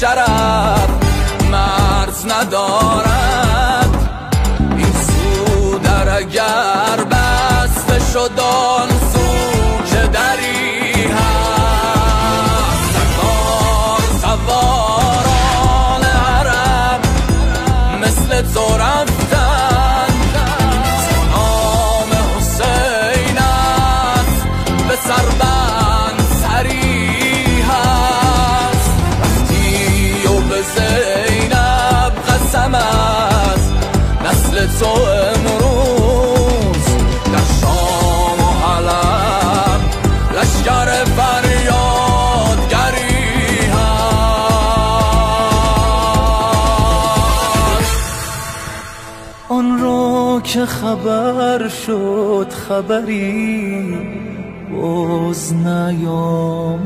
شرف مرز ندارد. این سو در اگر بسته شد آن سو که دری هست. سواران حرم مثل تو رفتن، نام حسین است به سربند سری هست. رفتی و به زینب قسم است نسل تو امروز در شام و حلب لشکر فریادگری هست. آن را که خبر شد خبری باز نیامد،